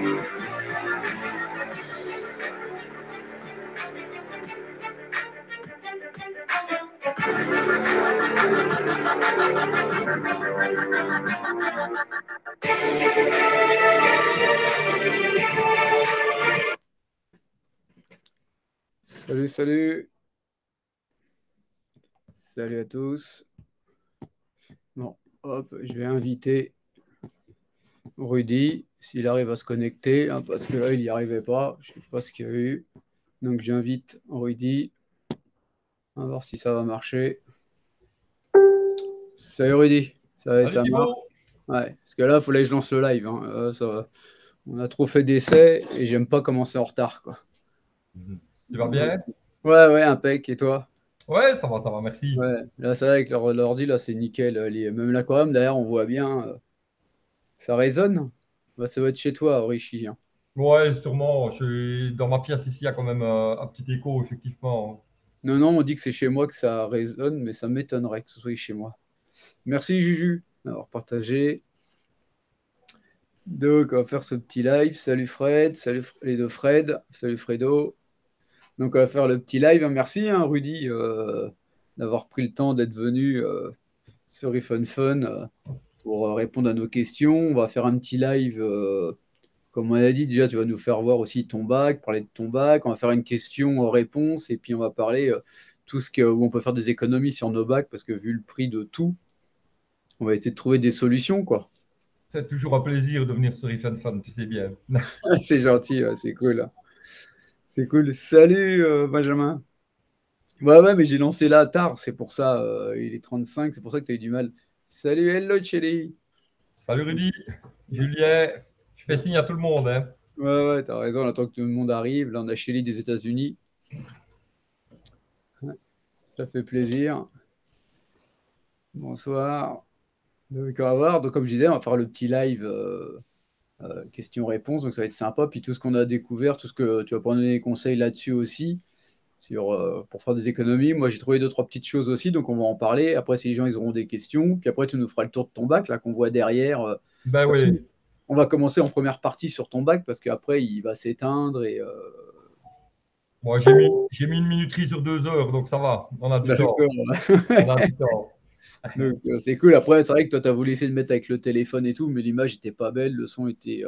Salut, salut. Salut à tous. Bon, hop, je vais inviter Rudy, s'il arrive à se connecter, hein, parce que là, il n'y arrivait pas. Je ne sais pas ce qu'il y a eu. Donc, j'invite Rudy. On va voir si ça va marcher. Salut Rudy. Salut Ça marche? Thibaut. Ouais, parce que là, il fallait que je lance le live, hein. On a trop fait d'essais et j'aime pas commencer en retard, quoi. Tu vas Donc, bien? ouais, ouais, impec. Et toi? Ouais, ça va, merci. Ouais, là, ça va avec l'ordi, là, c'est nickel. Même l'aquarium, d'ailleurs, on voit bien. Ça résonne? Bah, ça va être chez toi, Richie, hein. Ouais, sûrement. Dans ma pièce ici, il y a quand même un petit écho, effectivement. Non, non, on dit que c'est chez moi que ça résonne, mais ça m'étonnerait que ce soit chez moi. Merci, Juju, d'avoir partagé. Donc, on va faire ce petit live. Salut Fred, salut les deux Fred, salut Fredo. Donc, on va faire le petit live. Merci, hein, Rudy, d'avoir pris le temps d'être venu sur iPhone Fun pour répondre à nos questions. On va faire un petit live. Comme on a dit, déjà, tu vas nous faire voir aussi ton bac, parler de ton bac. On va faire une question-réponse et puis on va parler où on peut faire des économies sur nos bacs parce que vu le prix de tout, on va essayer de trouver des solutions, quoi. C'est toujours un plaisir de venir sur iPhone Fun, tu sais bien. C'est gentil, ouais, c'est cool. C'est cool. Salut, Benjamin. Ouais, ouais, mais j'ai lancé là tard, c'est pour ça. Il est 35, c'est pour ça que tu as eu du mal. Salut, hello, Chéri. Salut Rudy, Julien. Je fais signe à tout le monde, hein. Ouais, ouais, t'as raison, on attend que tout le monde arrive. Là, on a Chéri des États-Unis. Ouais, ça fait plaisir. Bonsoir. Donc, on va voir. Donc, comme je disais, on va faire le petit live questions-réponses. Donc, ça va être sympa. Puis, tout ce qu'on a découvert, tout ce que tu vas prendre des conseils là-dessus aussi, pour faire des économies. Moi, j'ai trouvé deux, trois petites choses aussi. Donc, on va en parler. Après, si les gens ils auront des questions, puis après, tu nous feras le tour de ton bac, là, qu'on voit derrière. De Ben toute façon, oui. on va commencer en première partie sur ton bac parce qu'après, il va s'éteindre. Moi, j'ai mis une minuterie sur 2 heures, donc ça va. On a du temps. D'accord. On a du temps. Donc, c'est cool. Après, c'est vrai que toi, tu as voulu essayer de mettre avec le téléphone et tout, mais l'image n'était pas belle, le son était.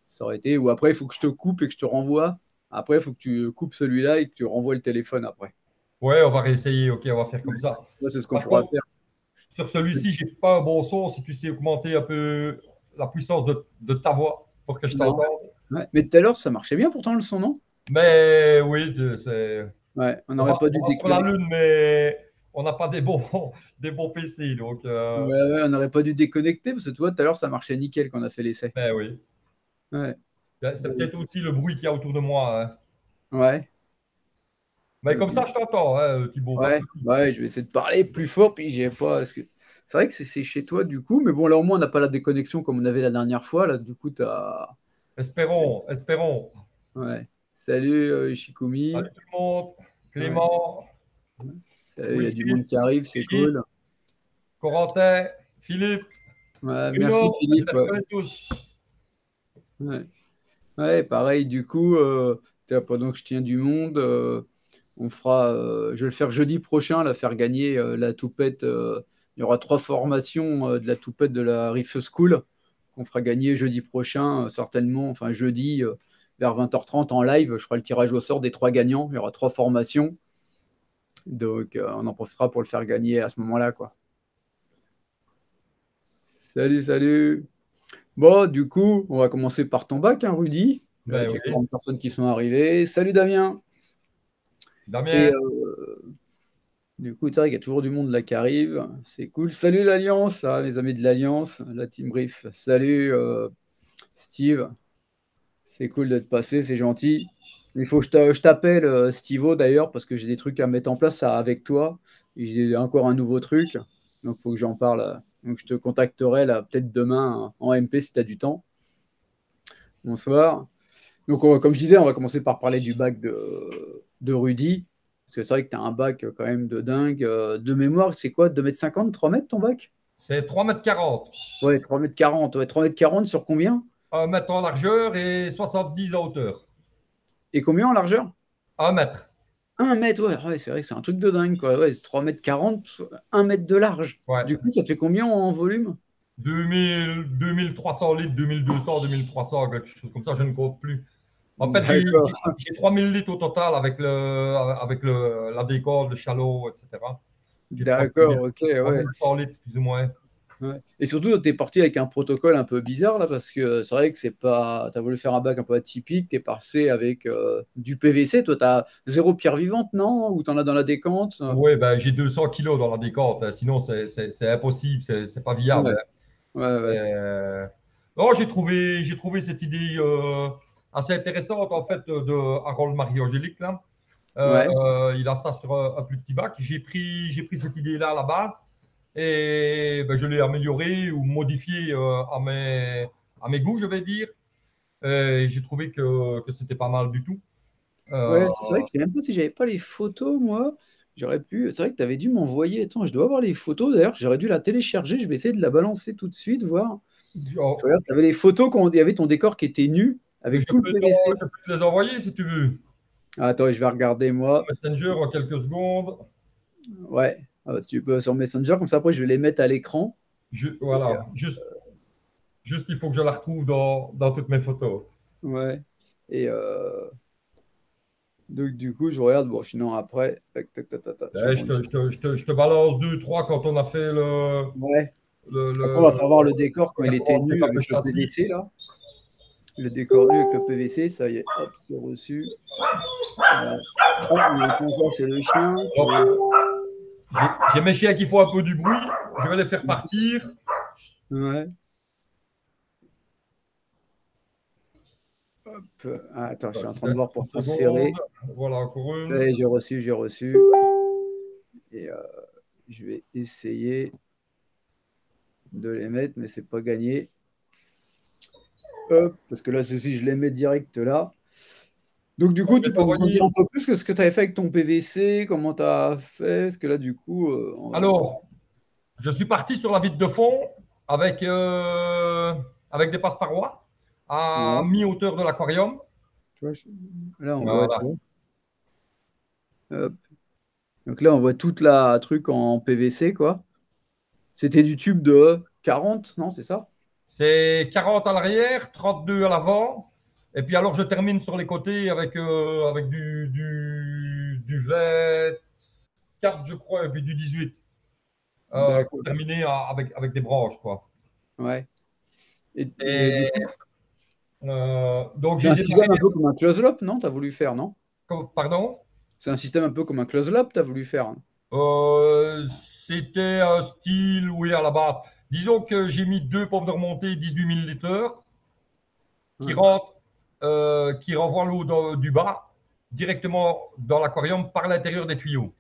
Ça aurait été. Ou après, il faut que je te coupe et que je te renvoie. Après, il faut que tu coupes celui-là et que tu renvoies le téléphone après. Ouais, on va réessayer. Ok, on va faire comme ça. Ouais, c'est ce qu'on Par pourra contre, faire. sur celui-ci, j'ai pas un bon son. Si tu sais augmenter un peu la puissance de ta voix pour que je Non. t'entende. Ouais. Mais tout à l'heure, ça marchait bien pourtant le son, non? Mais oui, c'est. Ouais, on n'aurait pas dû On va sur la déconnecter. Lune, mais on n'a pas des bons, des bons PC. Donc, Ouais, ouais, on n'aurait pas dû déconnecter parce que tu vois, tout à l'heure, ça marchait nickel quand on a fait l'essai. ben oui. Ouais. C'est peut-être aussi le bruit qu'il y a autour de moi, hein. Ouais. Mais comme ça, je t'entends, hein, Thibaut, pas de Ouais, souci. ouais, je vais essayer de parler plus fort, puis j'ai pas. C'est vrai que c'est chez toi du coup, mais bon, là au moins on n'a pas la déconnexion comme on avait la dernière fois. Là, du coup, t'as. Espérons, espérons. Ouais. Salut Salut Shikumi. tout le monde. Ouais. Clément, Ouais. Salut, il y a du monde Wilfried, qui arrive, c'est Thierry, cool. Corentin, Philippe, Ouais, merci Bruno, je Philippe. les Ouais. reconnais tous. Ouais. Ouais, pareil, du coup, pendant que je tiens du monde, je vais le faire jeudi prochain, la faire gagner la toupette. Il y aura trois formations de la toupette de la Riff School qu'on fera gagner jeudi prochain, certainement, enfin jeudi vers 20h30 en live. Je ferai le tirage au sort des trois gagnants. Il y aura trois formations. Donc, on en profitera pour le faire gagner à ce moment-là, quoi. Salut, salut. Bon, du coup, on va commencer par ton bac, hein, Rudy, Ben avec les oui. 40 personnes qui sont arrivées. Salut Damien. Et Damien, du coup, c'est vrai qu'il y a toujours du monde là qui arrive. C'est cool. Salut l'Alliance, hein, les amis de l'Alliance, la Team Brief. Salut Steve. C'est cool d'être passé, c'est gentil. Il faut que je t'appelle, Stivo, d'ailleurs, parce que j'ai des trucs à mettre en place avec toi. Et j'ai encore un nouveau truc. Donc, il faut que j'en parle. Donc, je te contacterai là, peut-être demain en MP si tu as du temps. Bonsoir. Donc, comme je disais, on va commencer par parler du bac de Rudy. Parce que c'est vrai que tu as un bac quand même de dingue. De mémoire, c'est quoi? 2,50 m, 3 mètres ton bac? c'est 3,40 m. Ouais, 3,40 m. Ouais, 3,40 m sur combien? 1 mètre en largeur et 70 en hauteur. Et combien en largeur? 1 mètre. 1 mètre, ouais, ouais, c'est vrai que c'est un truc de dingue, quoi. Ouais, 3 mètres 40, 1 mètre de large. Ouais. Du coup, ça te fait combien en volume? 2300 litres, 2200, 2300, quelque chose comme ça, je ne compte plus. En fait, D'accord, j'ai 3000 litres au total la décorde, le chalot, etc. J'ai 3000 d'accord, litres, ok, ouais. 3100 litres plus ou moins. Ouais. Et surtout, tu es parti avec un protocole un peu bizarre là, parce que c'est vrai que c'est pas. Tu as voulu faire un bac un peu atypique, tu es passé avec du PVC. Toi, tu as zéro pierre vivante, non? Ou tu en as dans la décante? Oui, ben, j'ai 200 kilos dans la décorde, hein. Sinon c'est impossible, c'est pas viable, Ouais, hein. ouais, ouais. Non, j'ai trouvé cette idée assez intéressante en fait de Harold Marie-Angélique là. Ouais, Il a ça sur un plus petit bac. J'ai pris cette idée-là à la base et ben, je l'ai améliorée ou modifiée à mes goûts, je vais dire. Et j'ai trouvé que c'était pas mal du tout. Euh, ouais, c'est vrai que je sais même pas si j'avais pas les photos, moi. J'aurais pu. C'est vrai que tu avais dû m'envoyer. Attends, je dois avoir les photos d'ailleurs. J'aurais dû la télécharger. Je vais essayer de la balancer tout de suite, voir. Je oh, regarde, tu avais les photos quand il y avait ton décor qui était nu, avec tout le PVC. je peux te les envoyer si tu veux. Ah, attends, je vais regarder moi. Messenger en quelques secondes. Ouais, ah, bah, si tu peux sur Messenger, comme ça après je vais les mettre à l'écran. Et, Voilà, juste il faut que je la retrouve dans toutes mes photos. ouais. Et donc du coup, je regarde. Bon, sinon après, tac, tac, tac, tac, tac, Eh, je te balance deux, trois quand on a fait ouais. le, Après, on le- va savoir le décor quand on a il était commencé nu par le avec le châssis. PVC là. Le décor nu avec le PVC, ça y est, hop, c'est reçu. Euh, ah, il y a un compteur, c'est le chien. Alors, j'ai mes chiens qui font un peu du bruit. Je vais les faire partir. Ouais. Hop. Ah, attends, je suis en train de voir pour Une seconde. transférer. Voilà, encore Ça une. y est, j'ai reçu, j'ai reçu. Et je vais essayer de les mettre, mais c'est pas gagné. Hop, parce que là, ceci, je les mets direct là. Donc, du coup, Je tu vais peux nous en dire t'envoyer. un peu plus que ce que tu avais fait avec ton PVC, comment tu as fait, parce que là, du coup, Alors, je suis parti sur la vitre de fond avec, avec des passe-parois à ouais, mi-hauteur de l'aquarium. tu vois, là, ouais, tu Voilà. vois. Hop. Donc là, on voit toute la truc en PVC, quoi. C'était du tube de 40, non, c'est ça? C'est 40 à l'arrière, 32 à l'avant. Et puis alors, je termine sur les côtés avec du 24, je crois, et puis du 18. Pour D'accord. terminer avec des branches, quoi. Ouais. Et du Et coup, donc, c'est j'ai un démarré. système un peu comme un close-loop, non? Tu as voulu faire, non? Pardon? C'est un système un peu comme un close-loop, tu as voulu faire, hein. Euh, C'était un style, oui, à la base. Disons que j'ai mis deux pompes de remontée 18 millilitres qui Ouais. rentrent, qui renvoient l'eau du bas directement dans l'aquarium par l'intérieur des tuyaux.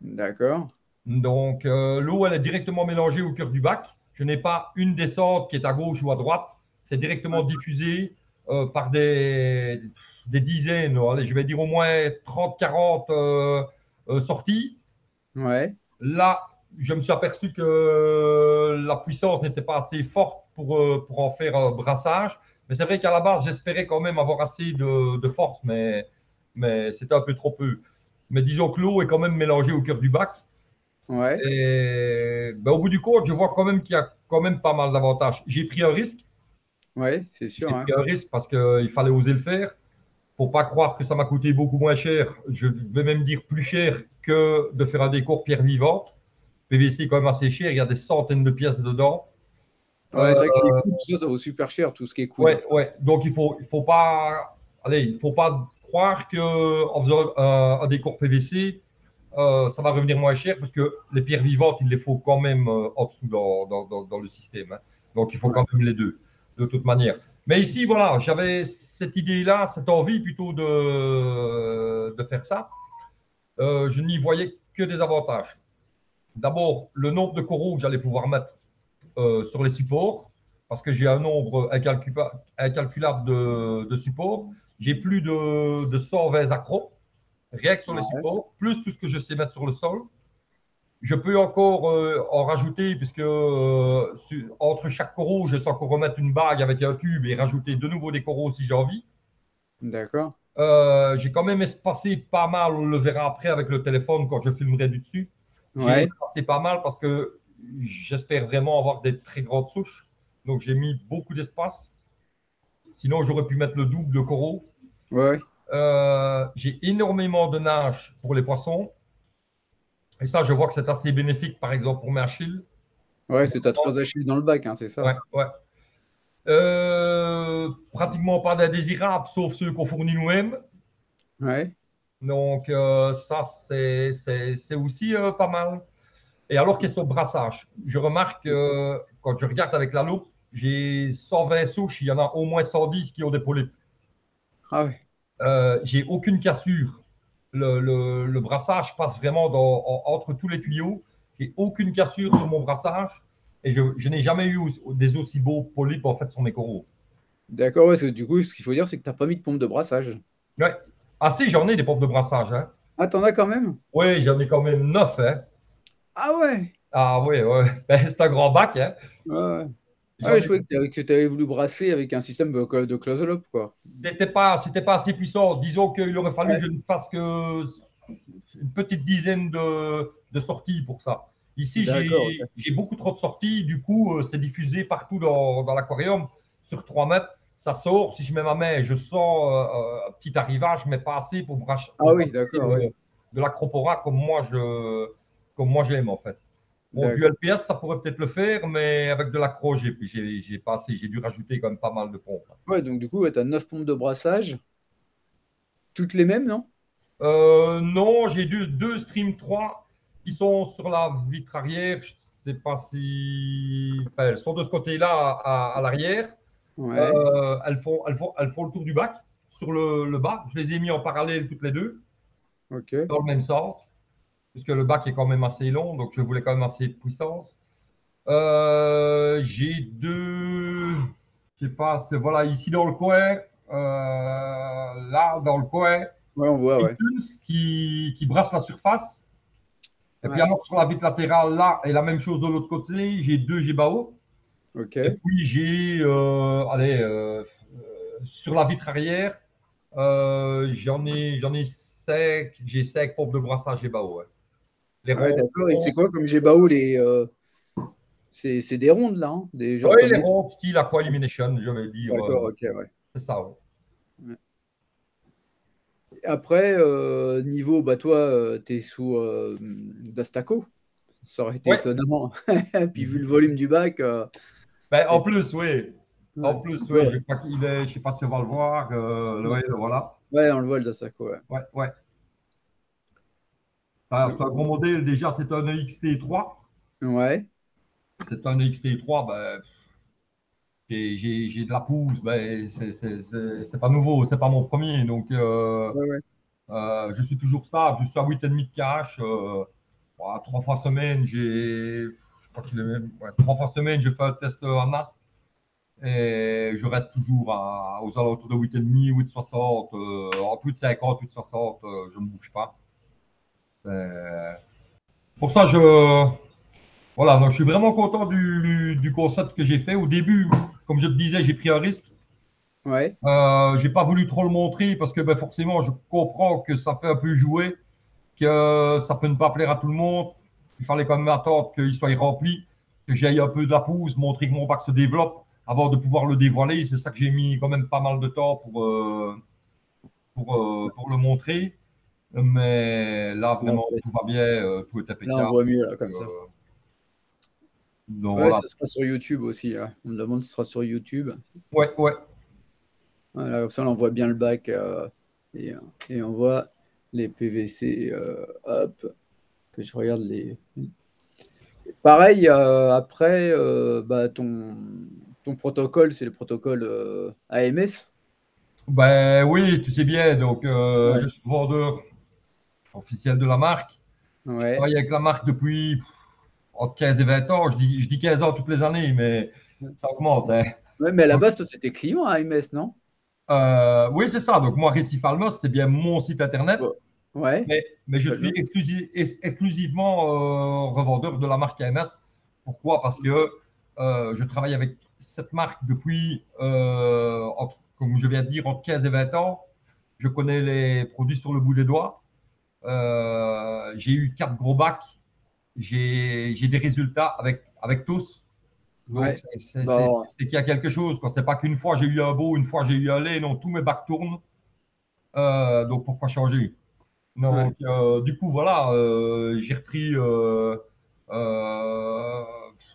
D'accord. Donc, l'eau, elle est directement mélangée au cœur du bac. Je n'ai pas une descente qui est à gauche ou à droite. C'est directement diffusé par des dizaines, allez, je vais dire au moins 30, 40 sorties. Ouais. Là, je me suis aperçu que la puissance n'était pas assez forte pour en faire un brassage. Mais c'est vrai qu'à la base, j'espérais quand même avoir assez de force, mais c'était un peu trop peu. Mais disons que l'eau est quand même mélangée au cœur du bac. Ouais. Et ben, au bout du compte, je vois quand même qu'il y a quand même pas mal d'avantages. J'ai pris un risque. Ouais, c'est sûr, J'ai hein. pris un risque parce qu'il fallait oser le faire. Faut pas croire que ça m'a coûté beaucoup moins cher. Je vais même dire plus cher que de faire un décor pierre vivante. PVC est quand même assez cher. Il y a des centaines de pièces dedans. Ouais, Euh, c'est vrai que les coudes, tout ça, ça vaut super cher, tout ce qui est coude. ouais, ouais. Donc il faut pas, allez, il faut pas croire que en faisant un décor PVC, ça va revenir moins cher parce que les pierres vivantes, il les faut quand même en dessous dans le système, hein. Donc il faut Ouais. quand même les deux, de toute manière. Mais ici, voilà, j'avais cette idée-là, cette envie plutôt de faire ça. Je n'y voyais que des avantages. D'abord, le nombre de coraux que j'allais pouvoir mettre sur les supports, parce que j'ai un nombre incalculable de supports. J'ai plus de 120 accros, rien que sur les Ouais. supports, plus tout ce que je sais mettre sur le sol. Je peux encore en rajouter, puisque entre chaque coraux, je sais encore remettre une bague avec un tube et rajouter de nouveau des coraux si j'ai envie. D'accord. J'ai quand même espacé pas mal, on le verra après avec le téléphone quand je filmerai du dessus. J'ai Ouais. espacé pas mal parce que j'espère vraiment avoir des très grandes souches. Donc j'ai mis beaucoup d'espace. Sinon, j'aurais pu mettre le double de coraux. Ouais. J'ai énormément de nage pour les poissons. Et ça, je vois que c'est assez bénéfique, par exemple, pour mes Achilles. Ouais, c'est ta 3 Achilles dans le bac, hein, c'est ça. Ouais, ouais. Pratiquement pas d'indésirables, sauf ceux qu'on fournit nous-mêmes. Ouais. Donc, ça, c'est aussi pas mal. Et alors, question de brassage, je remarque quand je regarde avec la loupe, j'ai 120 souches, il y en a au moins 110 qui ont des polypes. Ah ouais. J'ai aucune cassure. Le brassage passe vraiment entre tous les tuyaux. J'ai aucune cassure sur mon brassage et je n'ai jamais eu des aussi beaux polypes en fait sur mes coraux. D'accord, ouais, parce que du coup, ce qu'il faut dire, c'est que t'as pas mis de pompe de brassage. Ouais. Ah si, j'en ai des pompes de brassage. Hein. Ah, t'en as quand même? Oui, j'en ai quand même 9. Hein. Ah ouais. Ah oui, ouais. Ben, c'est un grand bac. Hein. Ouais, ouais. Ah J'en ouais, ai... je croyais que t'avais voulu brasser avec un système de close-up, quoi. C'était pas assez puissant. Disons qu'il aurait fallu Ouais. que je ne fasse que une petite dizaine de sorties pour ça. Ici, D'accord, ok. j'ai beaucoup trop de sorties. Du coup, c'est diffusé partout dans l'aquarium sur 3 mètres. Ça sort. Si je mets ma main, je sens un petit arrivage, mais pas assez Ah pour oui, brasser d'accord, ouais. de l'acropora comme moi j'aime en fait. Bon, du D'accord. LPS, ça pourrait peut-être le faire, mais avec de l'accro, j'ai pas assez. J'ai dû rajouter quand même pas mal de pompes. Ouais, donc du coup, ouais, t'as 9 pompes de brassage. Toutes les mêmes, non? Non, j'ai deux Stream 3 qui sont sur la vitre arrière. Je ne sais pas si. Enfin, elles sont de ce côté-là à l'arrière. Ouais, Elles font le tour du bac sur le bas. Je les ai mis en parallèle toutes les deux, ok. dans le même sens, puisque le bac est quand même assez long, donc je voulais quand même assez de puissance. J'ai deux. Je sais pas, voilà, ici dans le coin, là dans le coin, Ouais, on voit, ouais. iTunes qui brasse la surface. Et puis Ouais, alors sur la vitre latérale, là, et la même chose de l'autre côté, j'ai deux GBAO. Et ok. puis sur la vitre arrière, j'en ai 5, j'ai 5 pompes de brassage GBAO. Ouais. Les Ouais, rondes. d'accord. Et c'est quoi comme Gbao les c'est des rondes là, hein? Des genre Oui, comme les les. rondes, style Aqua Elimination, je vais dire. D'accord, ok, ouais. C'est ça. Ouais. Ouais. Après, niveau, bah toi, t'es sous Dastaco. Ça aurait été Ouais. étonnant. Puis vu le volume du bac, Ben, en c'est- plus, oui. En ouais. plus, oui, Ouais, je crois qu'il est, je sais pas si on va le voir. Ouais, voilà. ouais, on le voit le Dastaco, ouais. Ouais, ouais. C'est un gros modèle. Déjà, c'est un EXT3. Ouais, C'est un EXT3. Ben, j'ai de la pousse. Ben, c'est pas nouveau. C'est pas mon premier. Donc, ouais, ouais. je suis toujours stable. Je suis à 8,5 de cash. Voilà, 3 fois semaine, je crois qu'il est même, ouais, 3 fois semaine, je fais un test ANA. Et je reste toujours aux alentours de 8,5, 8,60, entre 8,50, 8,60, je ne bouge pas. Euh, pour ça, voilà, donc je suis vraiment content du concept que j'ai fait. Au début, comme je te disais, j'ai pris un risque. Ouais, J'ai pas voulu trop le montrer parce que ben, forcément, je comprends que ça fait un peu jouer, que ça peut ne pas plaire à tout le monde. Il fallait quand même attendre qu'il soit rempli, que j'aille un peu de la pousse, montrer que mon bac se développe avant de pouvoir le dévoiler. C'est ça que j'ai mis quand même pas mal de temps pour le montrer. Mais là, là, vraiment, tout va bien, tout est là, on impeccable. voit mieux là, comme ça. Donc Ouais, voilà. ça sera sur YouTube aussi, hein. On me demande si ce sera sur YouTube. Ouais, ouais. Voilà, comme ça, on voit bien le bac et, euh, et on voit les PVC. Hop, que je regarde les. Pareil, après, bah, ton protocole, c'est le protocole AMS. Ben oui, tu sais bien. Donc, Ouais, je suis vendeur officiel de la marque. Je ouais. travaille avec la marque depuis entre 15 et 20 ans. Je dis 15 ans toutes les années, mais ça augmente. Hein. Ouais, mais à la base, toi, tu étais client à AMS, non? Oui, c'est ça. Donc, moi, Récif Almos, c'est bien mon site internet. Ouais. Ouais. Mais C'est je pas le suis même. exclusivement revendeur de la marque AMS. Pourquoi? Parce que je travaille avec cette marque depuis, comme je viens de dire, entre 15 et 20 ans. Je connais les produits sur le bout des doigts. J'ai eu 4 gros bacs. J'ai des résultats avec tous. Donc, Ouais. Bon, c'est qu'il y a quelque chose. C'est pas qu'une fois j'ai eu un beau, une fois j'ai eu un lait. Non, tous mes bacs tournent. Donc, pourquoi changer? ouais. Donc, du coup, voilà, j'ai repris, euh,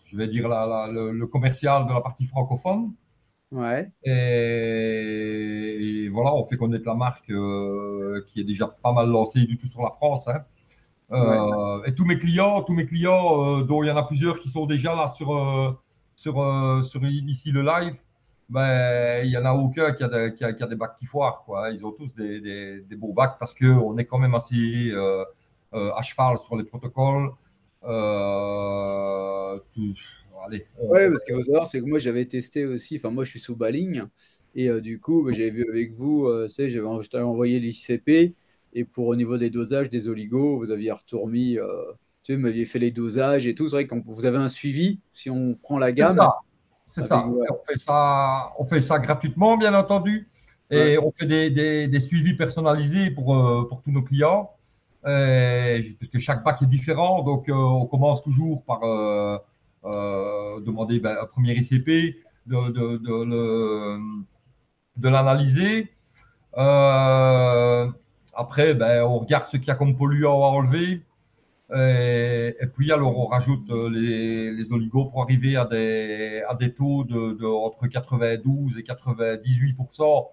je vais dire, le commercial de la partie francophone. Ouais. Et voilà, on fait connaître la marque qui est déjà pas mal lancée du tout sur la France, hein. Ouais. Et tous mes clients dont il y en a plusieurs qui sont déjà là sur ici le live, ben, il n'y en a aucun qui a des bacs qui foirent, quoi. Ils ont tous des beaux bacs parce qu'on est quand même assez à cheval sur les protocoles. Tout, allez, Ouais, parce qu'il faut savoir, c'est que moi j'avais testé aussi, enfin moi je suis sous Baling, et du coup bah, j'avais vu avec vous, tu sais, je t'avais envoyé l'ICP, et pour au niveau des dosages des oligos, vous aviez retourné, tu sais, vous m'aviez fait les dosages et tout, c'est vrai que vous avez un suivi, si on prend la c'est ça. gamme, C'est avec, ça. ouais, Et on fait ça gratuitement, bien entendu. ouais, Et on fait des suivis personnalisés pour tous nos clients. Parce que chaque bac est différent. Donc, on commence toujours par demander ben, un premier ICP, de l'analyser. Euh, Après, ben, on regarde ce qu'il y a comme polluant à enlever. Et puis, alors, on rajoute les oligos pour arriver à des taux entre 92 et 98%.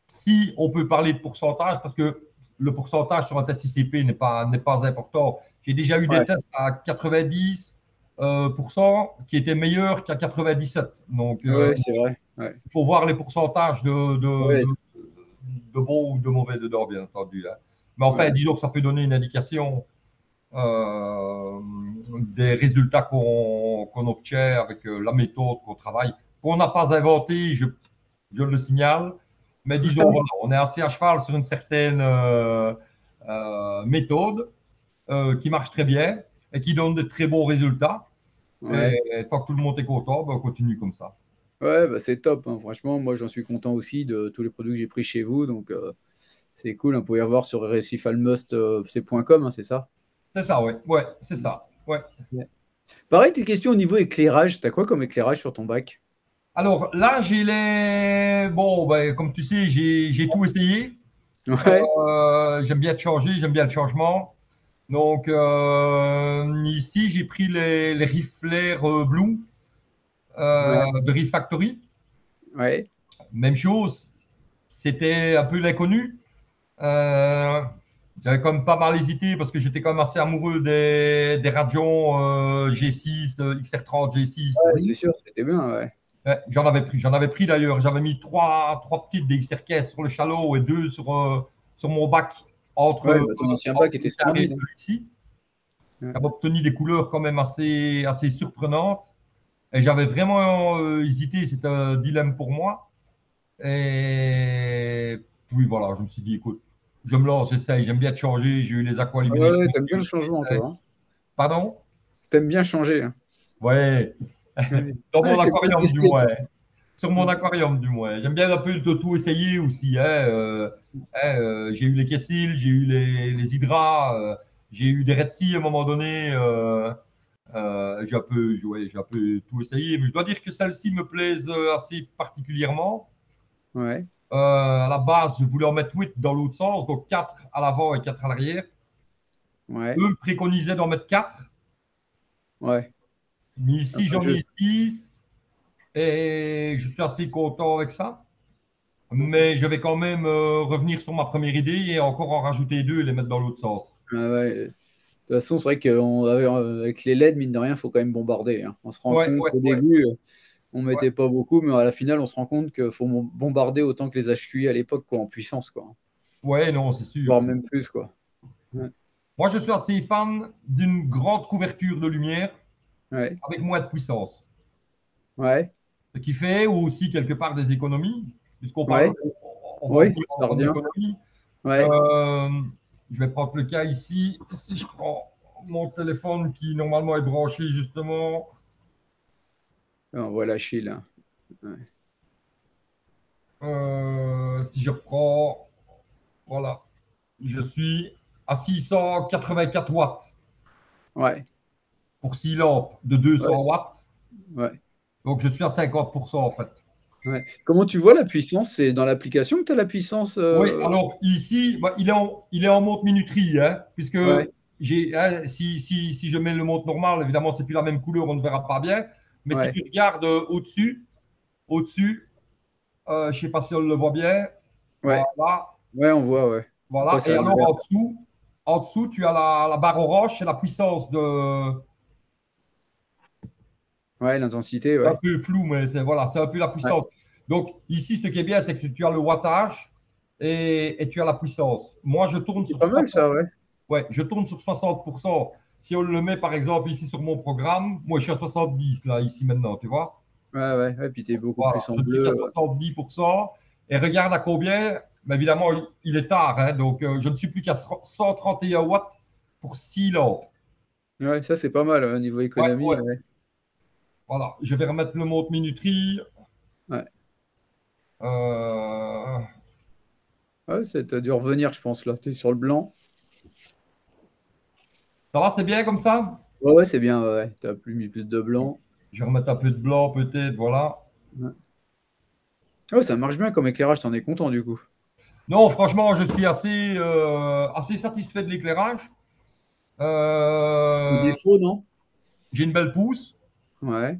Si on peut parler de pourcentage, parce que le pourcentage sur un test ICP n'est pas important. J'ai déjà eu des ouais, tests à 90 qui étaient meilleurs qu'à 97. Donc, ouais, c'est vrai, ouais, il faut voir les pourcentages ouais, de bons ou de mauvais dedans, bien entendu, hein. Mais enfin, ouais, disons que ça peut donner une indication des résultats qu'on obtient avec la méthode qu'on travaille, qu'on n'a pas inventé, je le signale, mais disons, voilà, on est assez à cheval sur une certaine méthode qui marche très bien et qui donne de très bons résultats. ouais, Et tant que tout le monde est content, ben, on continue comme ça. ouais, bah, c'est top, hein. Franchement, moi j'en suis content aussi de tous les produits que j'ai pris chez vous, donc c'est cool, hein. Vous pouvez voir sur récifalmust, c'est.com, hein, c'est ça? C'est ça, ouais, ouais, c'est ça, ouais. Ouais. Pareil, tes questions au niveau éclairage, t'as quoi comme éclairage sur ton bac? Alors là, j'ai les. Bon, ben, comme tu sais, j'ai tout essayé. Ouais, J'aime bien changer, j'aime bien le changement. Donc ici, j'ai pris les Riflers Blue ouais, de Reef Factory. ouais, Même chose, c'était un peu l'inconnu. Euh, J'avais quand même pas mal hésité parce que j'étais quand même assez amoureux des radios G6, XR30 G6 ouais, Blue. c'est sûr, c'était bien, ouais. Ouais, j'en avais pris d'ailleurs. J'avais mis trois petites des XR15 sur le chalot et deux sur mon bac Ouais, bah, ton ancien bac entre était le carré et splendide, hein. celui-ci. Ouais, J'avais obtenu des couleurs quand même assez surprenantes. Et j'avais vraiment hésité, c'était un dilemme pour moi. Et puis voilà, je me suis dit, écoute, je me lance, j'essaye, j'aime bien te changer. J'ai eu les ouais, Aqualumination. ouais, t'aimes bien le changement, toi, hein. Pardon? T'aimes bien changer, hein. Ouais, Ouais, dans mon ouais, t'aimes bien aquarium du tester, moins. quoi. Sur mon Ouais, aquarium du moins. J'aime bien un peu de tout essayer aussi, hein. J'ai eu les Kessil, j'ai eu les Hydra, j'ai eu des Red Sea à un moment donné. J'ai un peu tout essayé, mais je dois dire que celle-ci me plaise assez particulièrement. ouais, À la base, je voulais en mettre 8 dans l'autre sens, donc 4 à l'avant et 4 à l'arrière. ouais, Eux me préconisaient d'en mettre 4, ouais. mais ici Enfin, j'en ai 6 et je suis assez content avec ça. Mais je vais quand même revenir sur ma première idée et encore en rajouter 2 et les mettre dans l'autre sens. ouais. De toute façon, c'est vrai qu'avec les LED, mine de rien, il faut quand même bombarder, hein. On se rend Ouais, compte ouais, au ouais, début, on ouais. mettait pas beaucoup, mais à la finale, on se rend compte qu'il faut bombarder autant que les HQI à l'époque, quoi, en puissance, quoi. Ouais, non, c'est sûr. Voire même plus, quoi. Ouais, Moi, je suis assez fan d'une grande couverture de lumière ouais, avec moins de puissance. ouais, Ce qui fait aussi quelque part des économies, puisqu'on parle, ouais. on va Oui, aussi ça en revient. économie. Ouais, Euh, je vais prendre le cas ici. Si je prends mon téléphone qui normalement est branché justement, On voit la Chine, là. Ouais. si je reprends, voilà, je suis à 684 watts Ouais. pour 6 lampes de Ouais, 200 watts. ouais. Donc je suis à 50% en fait. Ouais. Comment tu vois la puissance? C'est dans l'application que tu as la puissance Oui, alors ici, bah, il est en montre minuterie, hein, puisque Ouais, hein, si je mets le montre normal, évidemment, c'est plus la même couleur, on ne verra pas bien. Mais si ouais, tu regardes au-dessus, je ne sais pas si on le voit bien. ouais, Voilà, ouais, on voit, ouais. Après, voilà. ça Et a alors l'air. en dessous, tu as la barre orange, c'est la puissance de. Ouais, l'intensité, C'est un ouais. peu flou, mais c'est voilà, c'est un peu la Ouais. puissance. Donc ici, ce qui est bien, c'est que tu as le wattage et tu as la puissance. Moi, je tourne C'est sur pas mal, 60. ça, ouais. Ouais, je tourne sur 60%. Si on le met par exemple ici sur mon programme, moi je suis à 70 là, ici maintenant, tu vois. Ouais, ouais, ouais. Puis t'es beaucoup Voilà, plus en je ne suis qu'à bleu. 70%. Et regarde à combien, mais évidemment, il est tard, hein, donc je ne suis plus qu'à 131 watts pour 6 lampes. Ouais, ça, c'est pas mal, au niveau Ouais, économie, ouais. ouais. Voilà, je vais remettre le montre minuterie. Ouais, Euh, ouais, t'as dû revenir, je pense, là. T'es sur le blanc. Ça va, c'est bien comme ça? Ouais, ouais, c'est bien, ouais, ouais. T'as plus mis plus de blanc. Je vais remettre un peu de blanc peut-être, voilà. Ouais. Oh, ça marche bien comme éclairage, t'en es content, du coup. Non, franchement, je suis assez satisfait de l'éclairage. Le Euh, défaut, non? j'ai une belle pousse, Ouais.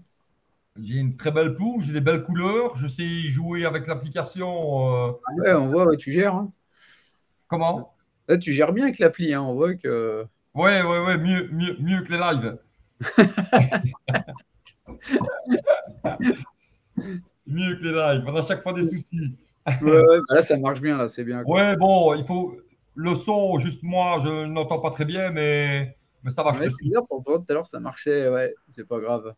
j'ai une très belle pousse, j'ai des belles couleurs, je sais jouer avec l'application. Ouais, on voit, ouais, tu gères, hein. Comment? Là, tu gères bien avec l'appli, hein. On voit que. Ouais, ouais, ouais, mieux que les lives. Mieux que les lives. On a chaque fois des soucis. Ouais, ouais, bah là, ça marche bien, là, c'est bien, quoi. Ouais, bon, il faut. Le son, juste moi, je n'entends pas très bien, mais ça va, je Ouais, te c'est suis. bien pour toi. Tout à l'heure, ça marchait. Ouais, c'est pas grave.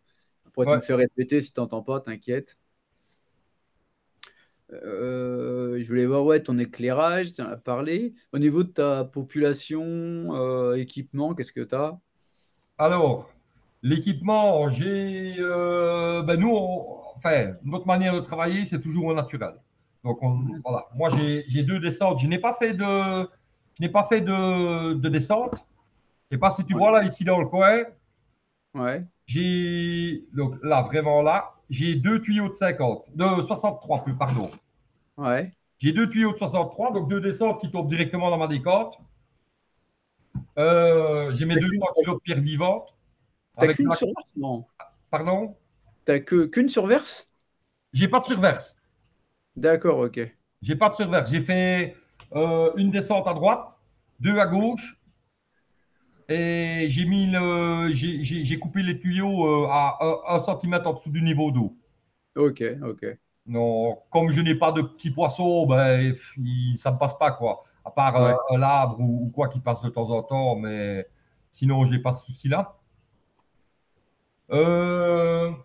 Après, tu me Ouais. fais répéter si t'entends pas, t'inquiète. Je voulais voir, ouais, ton éclairage, tu en as parlé. Au niveau de ta population, équipement, qu'est-ce que tu as? Alors, l'équipement, ben nous, enfin, notre manière de travailler, c'est toujours au naturel. Donc, voilà. Moi, j'ai deux descentes. Je n'ai pas fait de descente. Je sais pas si tu Ouais, vois là, ici dans le coin, ouais, donc là, vraiment là, j'ai deux tuyaux de 50, de 63, plus, pardon. ouais. J'ai deux tuyaux de 63, donc deux descentes qui tombent directement dans ma décote. J'ai mes T'as qu'une 200 kilos de pierre vivante t'as avec de qu'une la. surverse? Non. Pardon? T'as qu'une surverse? J'ai pas de surverse. D'accord, ok. J'ai pas de surverse. J'ai fait une descente à droite, deux à gauche, et j'ai coupé les tuyaux à 1 centimètre en dessous du niveau d'eau. Ok, ok. Non, comme je n'ai pas de petits poissons, ben, ça ne passe pas, quoi. À part Ouais, un labre ou quoi qui passe de temps en temps, mais sinon, je n'ai pas ce souci-là.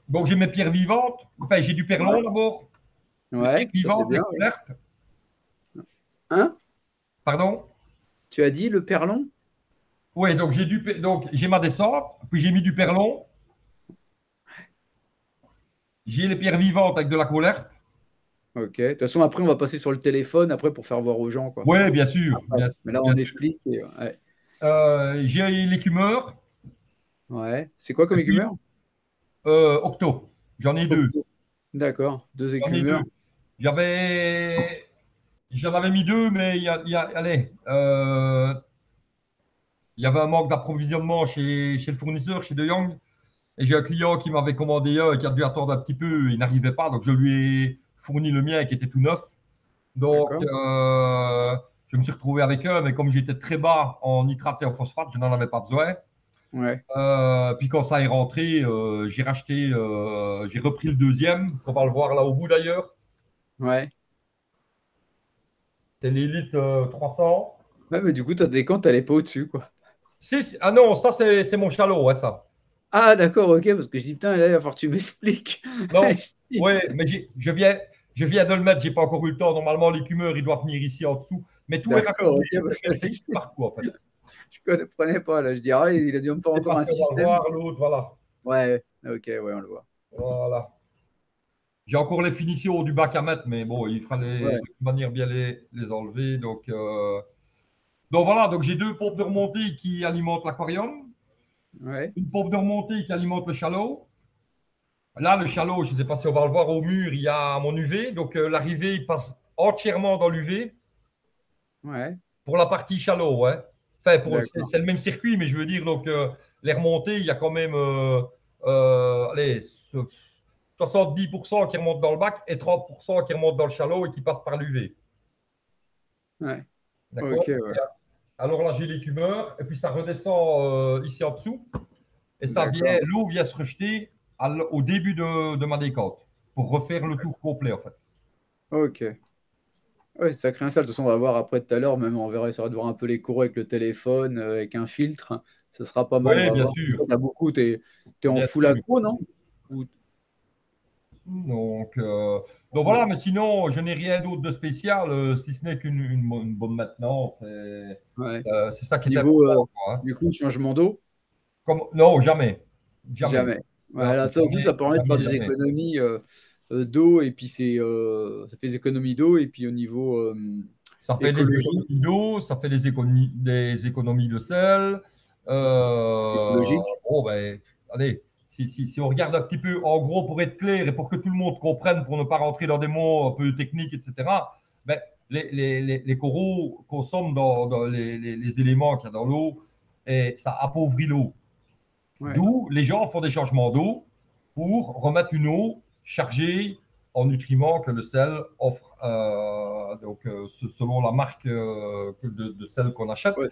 Donc, j'ai mes pierres vivantes. Enfin, j'ai du ouais, perlon d'abord. Mes pierres ouais, ça c'est vivantes, les bien, ouais. couvertes. Hein? Pardon? Tu as dit le perlon? Oui, donc j'ai ma descente, puis j'ai mis du Ouais. perlon. J'ai les pierres vivantes avec de la colère. Ok. De toute façon, après, on va passer sur le téléphone après pour faire voir aux gens, quoi. Oui, bien sûr, Après. Mais là, bien on sûr. explique. Ouais. J'ai l'écumeur, Ouais. C'est quoi comme et puis écumeur? Octo. J'en ai deux. Octo. D'accord. Deux J'en ai deux. écumeurs. J'avais, J'en avais mis deux, mais allez, il y avait un manque d'approvisionnement chez le fournisseur, chez De Jong. Et j'ai un client qui m'avait commandé un et qui a dû attendre un petit peu. Il n'arrivait pas, donc je lui ai fourni le mien qui était tout neuf. Donc, D'accord. je me suis retrouvé avec un, mais comme j'étais très bas en nitrate et en phosphate, je n'en avais pas besoin. Ouais. Puis quand ça est rentré, j'ai repris le deuxième. On va le voir là au bout d'ailleurs. Ouais. C'est l'élite 300. Ouais, mais du coup, ta décante, elle est pas au-dessus, quoi. Ah non, ça c'est mon chalot, ouais, ça. Ah, d'accord, ok, parce que je dis, putain, là, il va falloir que tu m'expliques. Non, ouais, mais je viens. Je viens de le mettre, j'ai pas encore eu le temps. Normalement, l'écumeur, il doit venir ici en dessous. Mais tout est D'accord, raccordé. ok, parce que C'est tout partout, en fait. je ne comprenais pas, là. Je dis, ah, il a dû me faire C'est encore un parce qu'on va le système. voir, l'autre, voilà. Ouais, ok, ouais, on le voit. Voilà. J'ai encore les finitions du bac à mettre, mais bon, il fallait de Ouais, toute manière bien les enlever. Donc voilà, donc j'ai deux pompes de remontée qui alimentent l'aquarium, ouais, une pompe de remontée qui alimente le chalot. Là, le chalot, je ne sais pas si on va le voir au mur, il y a mon UV. Donc l'arrivée, il passe entièrement dans l'UV ouais, pour la partie chalot, ouais. Enfin, d'accord. c'est le même circuit, mais je veux dire, donc les remontées, il y a quand même allez, 70% qui remontent dans le bac et 30% qui remontent dans le chalot et qui passent par l'UV. Ouais, ok, D'accord. ouais, Alors là, j'ai l'écumeur, et puis ça redescend ici en dessous, et d'accord. l'eau vient se rejeter au début de ma décote, pour refaire le tour complet, en fait. Ok. Ouais, c'est sacré install. De toute façon, on va voir après tout à l'heure, même on verra, ça va de voir un peu les coraux avec le téléphone, avec un filtre. Ce sera pas mal, on Oui, va bien voir. Parce que sûr, toi, t'as beaucoup, t'es en bien full sûr. accro, non? Ou- Donc, euh, donc Ouais. voilà, mais sinon, je n'ai rien d'autre de spécial, si ce n'est qu'une bonne maintenance. Ouais. C'est ça qui est Niveau, important, quoi, hein. du coup, changement d'eau, Non, jamais. Jamais. jamais. Non, Voilà, ça aussi, jamais, ça permet de faire jamais, des jamais. économies d'eau, et puis ça fait des économies d'eau, et puis au niveau Ça fait des écologie, économies d'eau, ça fait des économies de sel. écologique. Bon, ben, allez, si on regarde un petit peu, en gros, pour être clair et pour que tout le monde comprenne, pour ne pas rentrer dans des mots un peu techniques, etc., ben, les coraux consomment dans les éléments qu'il y a dans l'eau et ça appauvrit l'eau. Ouais, D'où les gens font des changements d'eau pour remettre une eau chargée en nutriments que le sel offre, selon la marque de sel qu'on achète. ouais,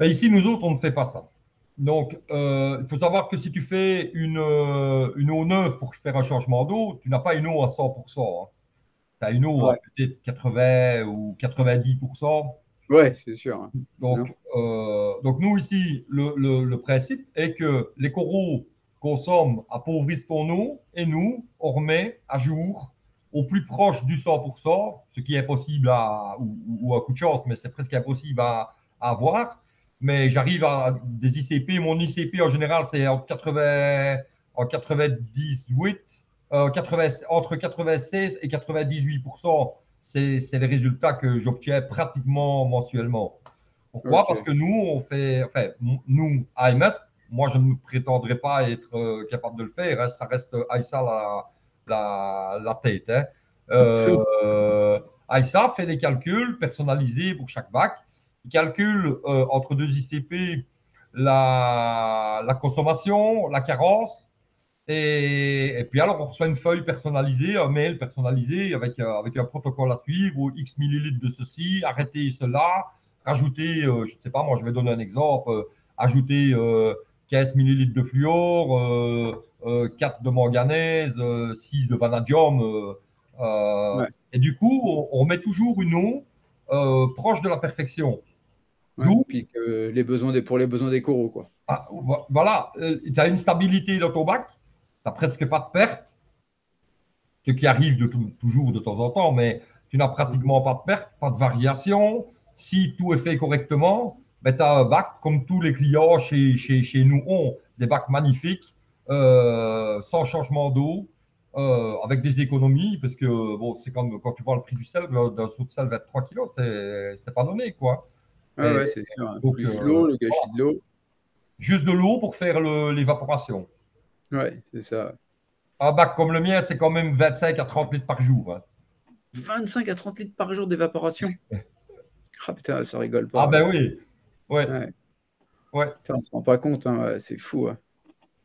Mais ici, nous autres, on ne fait pas ça. Donc, il faut savoir que si tu fais une eau neuve pour faire un changement d'eau, tu n'as pas une eau à 100%, hein. Tu as une eau à ouais, peut-être 80 ou 90%. ouais, c'est sûr, hein. Non? Donc nous ici, le principe est que les coraux consomment, appauvrissent ton eau et nous, on remet à jour au plus proche du 100%, ce qui est possible ou à coup de chance, mais c'est presque impossible à avoir. Mais j'arrive à des ICP, mon ICP en général c'est en 98, 80, entre 96 et 98%. C'est les résultats que j'obtiens pratiquement mensuellement. Pourquoi? Parce Ok. que nous, on fait, enfin, nous, AMS, moi, je ne prétendrai pas être capable de le faire, hein, ça reste Aïssa la tête, hein. Aïssa fait des calculs personnalisés pour chaque bac. Il calcule entre deux ICP la consommation, la carence, et puis alors, on reçoit une feuille personnalisée, un mail personnalisé avec un protocole à suivre, ou X millilitres de ceci, arrêtez cela, rajoutez, je ne sais pas, moi je vais donner un exemple, ajouter 15 millilitres de fluor, 4 de manganèse, 6 de vanadium. Ouais, Et du coup, on met toujours une eau proche de la perfection. ouais. D'où, Puis que pour les besoins des coraux, quoi. voilà, tu as une stabilité dans ton bac, tu n'as presque pas de perte, ce qui arrive toujours de temps en temps, mais tu n'as pratiquement pas de perte, pas de variation. Si tout est fait correctement, ben, tu as un bac comme tous les clients chez nous ont, des bacs magnifiques, sans changement d'eau, avec des économies, parce que bon, c'est comme quand tu vois le prix du sel, d'un seau de sel va être 3 kilos, c'est pas donné, quoi. Ouais, Et ouais, c'est sûr, hein. donc, Plus l'eau, le voilà. gâchis de l'eau. Juste de l'eau pour faire l'évaporation. Ouais, c'est ça. Un bac comme le mien, c'est quand même 25 à 30 litres par jour, hein. 25 à 30 litres par jour d'évaporation. Ah putain, ça rigole Ah pas, ouais. ben oui, ouais, Ouais. ouais. Putain, on se rend pas compte, hein, ouais, c'est fou, hein.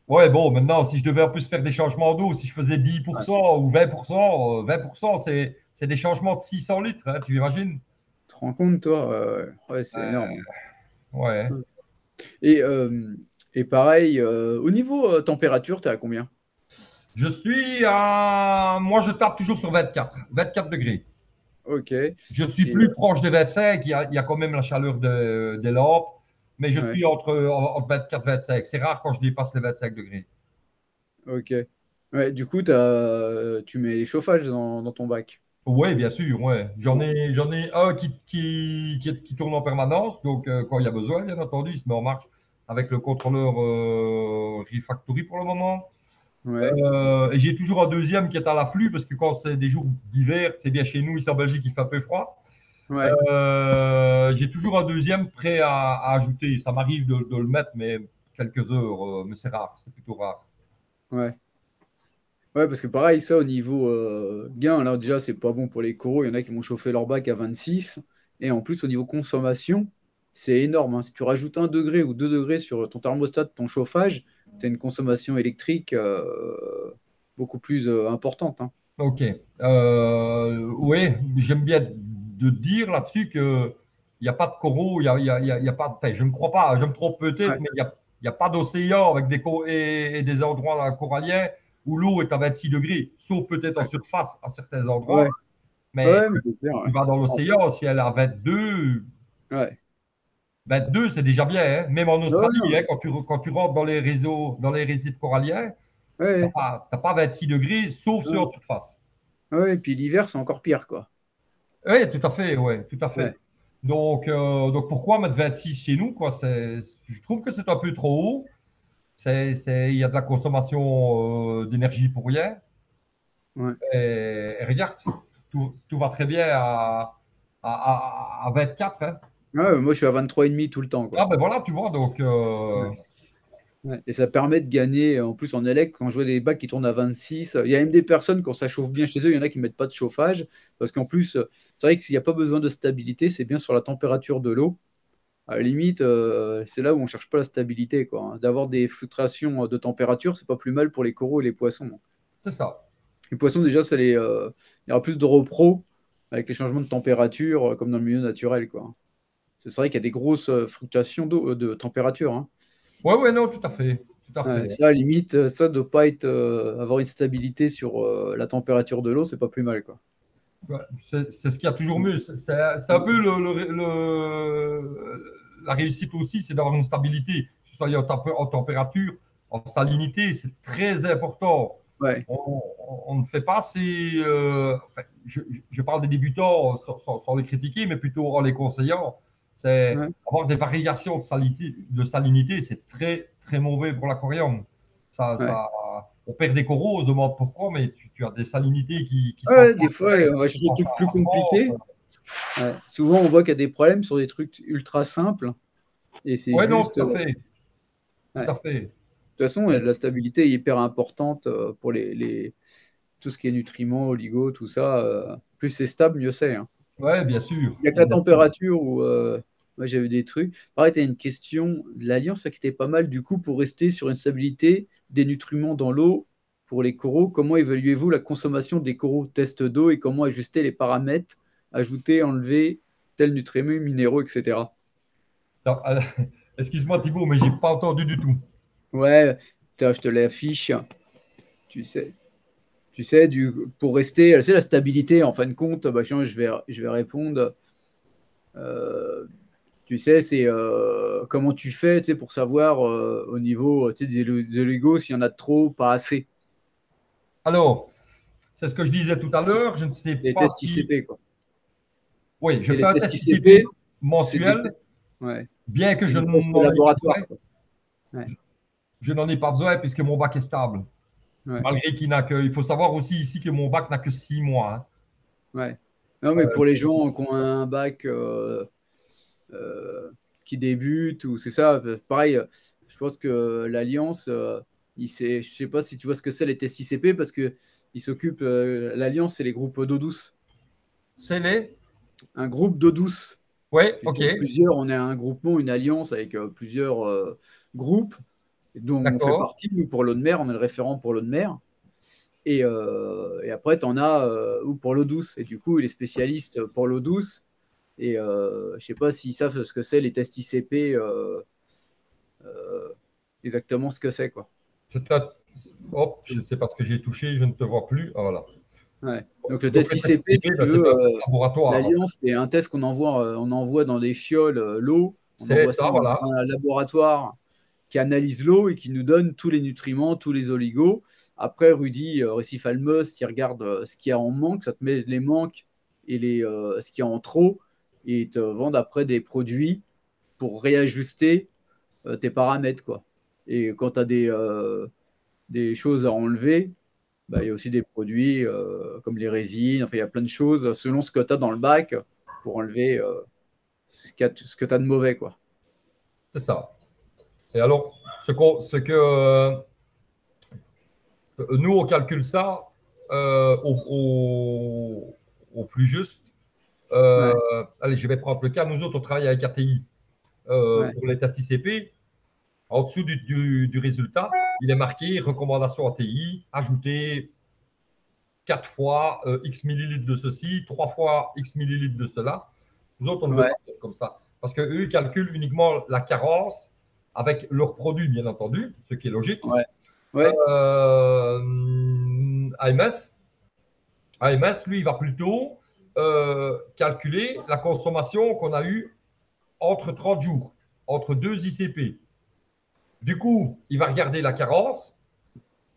Ouais, bon, maintenant, si je devais en plus faire des changements d'eau, si je faisais Ouais. 10% ou 20%, 20%, c'est des changements de 600 litres, hein, tu imagines? Tu te rends compte, toi? Ouais, ouais, c'est Euh, énorme. ouais. Et, et pareil, au niveau température, t'es à combien? Moi, je tape toujours sur 24 degrés. Ok. Je suis Et, plus proche des 25, il y a quand même la chaleur des lampes, mais je ouais, suis entre 24 et 25. C'est rare quand je dépasse les 25 degrés. ok. Ouais, du coup, tu mets les chauffages dans ton bac. Oui, bien sûr, ouais. J'en ai un qui tourne en permanence, donc quand il y a besoin, bien entendu, il se met en marche avec le contrôleur Refactory pour le moment. Ouais, Et j'ai toujours un deuxième qui est à l'afflux, parce que quand c'est des jours d'hiver, c'est bien chez nous, ici en Belgique, il fait un peu froid. ouais, J'ai toujours un deuxième prêt à ajouter. Ça m'arrive de le mettre, mais quelques heures, mais c'est rare, c'est plutôt rare. ouais. Ouais, parce que pareil, ça, au niveau gain, là, déjà, c'est pas bon pour les coraux. Il y en a qui vont chauffer leur bac à 26. Et en plus, au niveau consommation, c'est énorme, hein. Si tu rajoutes 1 degré ou 2 degrés sur ton thermostat de ton chauffage, tu as une consommation électrique beaucoup plus importante, hein. Ok. Oui, j'aime bien de dire là-dessus que il n'y a pas de coraux, il y a pas. Enfin, je ne crois pas, je me trompe peut-être, Ouais, mais il y a pas d'océan avec et des endroits coralliens où l'eau est à 26 degrés, sauf peut-être en ouais, surface à certains endroits. ouais, Mais ouais, mais c'est clair, tu ouais. vas dans En- l'océan, si elle est à 22, Ouais. 22, c'est déjà bien, hein. Même en Ouais, Australie, non, hein, quand tu rentres dans les réseaux, dans les récifs coralliens, ouais, t'as pas 26 degrés, sauf ceux en ouais, surface. ouais, et puis l'hiver, c'est encore pire, quoi. Oui, tout à fait, ouais, tout à fait. Ouais. Donc pourquoi mettre 26 chez nous, quoi? Je trouve que c'est un peu trop haut. Il y a de la consommation d'énergie pour rien. Ouais. Et regarde, tout va très bien à 24, hein. Ouais, moi, je suis à 23,5 tout le temps, Ah quoi. ben voilà, tu vois, donc Ouais. Ouais. Et ça permet de gagner, en plus en élect, quand je vois des bacs qui tournent à 26, il y a même des personnes, quand ça chauffe bien chez eux, il y en a qui ne mettent pas de chauffage, parce qu'en plus, c'est vrai qu'il n'y a pas besoin de stabilité, c'est bien sur la température de l'eau. À la limite, c'est là où on ne cherche pas la stabilité, quoi, hein. D'avoir des fluctuations de température, c'est pas plus mal pour les coraux et les poissons. c'est ça. Les poissons, déjà, il y aura plus de repros avec les changements de température, comme dans le milieu naturel, quoi. C'est vrai qu'il y a des grosses fluctuations d'eau, de température, hein. Ouais, ouais, non, tout à fait, tout à Ouais, fait. ça, à la limite, ça de pas être, avoir une stabilité sur la température de l'eau, c'est pas plus mal, quoi. Ouais, c'est ce qu'il y a toujours Mm. mieux. C'est un peu la réussite aussi, c'est d'avoir une stabilité, que ce soit en température, en salinité, c'est très important. Ouais, On ne fait pas assez. Enfin, je parle des débutants sans les critiquer, mais plutôt en les conseillant. C'est ouais, avoir des variations de salinité, c'est très très mauvais pour l'aquarium. ouais. On perd des coraux, on se demande pourquoi, mais tu as des salinités qui sont Ouais, des fois, on va chercher des trucs plus à 30. compliqués. Ouais. Souvent, on voit qu'il y a des problèmes sur des trucs ultra simples, et c'est Oui, non, juste. tout à fait. Tout Ouais. à fait. De toute façon, la stabilité est hyper importante pour tout ce qui est nutriments, oligo, tout ça. Plus c'est stable, mieux c'est, hein. Oui, bien sûr. Il n'y a que la Bien sûr. température où moi j'avais des trucs. Pareil, tu as une question de l'alliance qui était pas mal du coup pour rester sur une stabilité des nutriments dans l'eau pour les coraux. Comment évaluez-vous la consommation des coraux? Test d'eau et comment ajuster les paramètres, ajouter, enlever tels nutriments, minéraux, etc. Alors, excuse-moi Thibaut, mais j'ai pas entendu du tout. Ouais, tiens, je te l'affiche. Tu sais, pour rester, c'est la stabilité en fin de compte. Bah, tiens, je vais répondre. Euh, Tu sais, c'est comment tu fais, tu sais, pour savoir au niveau, tu sais, des Legos s'il y en a trop, pas assez. Alors, c'est ce que je disais tout à l'heure. Je ne sais Les pas tests si. ICP, quoi. Oui, je Et fais les un tests test ICP ICP, c'est des, mensuel, ouais, bien que c'est je des tests n'en ai pas laboratoires, besoin. quoi. Ouais, Je n'en ai pas besoin puisque mon bac est stable. ouais, Malgré qu'il n'a que. Il faut savoir aussi ici que mon bac n'a que 6 mois, hein. ouais. Non, mais pour les gens qui ont un bac euh, qui débutent, ou c'est ça, pareil, je pense que l'Alliance, je sais pas si tu vois ce que c'est les tests ICP, parce que ils s'occupent, l'Alliance, c'est les groupes d'eau douce. C'est les. Un groupe d'eau douce. Oui, Tu ok, sais, plusieurs, on est un groupement, une alliance avec plusieurs groupes dont on fait d'accord. partie. Nous, pour l'eau de mer, on est le référent pour l'eau de mer. Et après, tu en as ou pour l'eau douce. Et du coup, les spécialistes pour l'eau douce. Et je ne sais pas s'ils savent ce que c'est, les tests ICP, euh, exactement ce que c'est, quoi. C'est un- Hop, je ne sais pas ce que j'ai touché, je ne te vois plus. Ah, voilà. Ouais. Donc, le Donc, test le test ICP, si ICP, tu ben, c'est veux, un test laboratoire, en fait. l'alliance, c'est un test qu'on envoie dans des fioles, l'eau. On C'est envoie ça, ça dans voilà. un laboratoire. qui analyse l'eau et qui nous donne tous les nutriments, tous les oligos. Après, Rudy, Récif Almost, il regarde ce qu'il y a en manque, ça te met les manques et ce qu'il y a en trop, et ils te vendent après des produits pour réajuster tes paramètres, quoi. Et quand tu as des choses à enlever, bah, il y a aussi des produits comme les résines, enfin, il y a plein de choses selon ce que tu as dans le bac pour enlever ce que tu as de mauvais, quoi. C'est ça. Et alors, ce que nous, on calcule ça au plus juste. Ouais, Allez, je vais prendre le cas. Nous autres, on travaille avec ATI ouais, pour les tests ICP. En dessous du résultat, il est marqué recommandation ATI, ajouter 4 fois X millilitres de ceci, 3 fois X millilitres de cela. Nous autres, on ne veut ouais, pas faire comme ça. Parce qu'eux, ils calculent uniquement la carence avec leurs produits, bien entendu, ce qui est logique. ouais, ouais, AMS, AMS, lui, il va plutôt calculer la consommation qu'on a eue entre 30 jours, entre deux ICP. Du coup, il va regarder la carence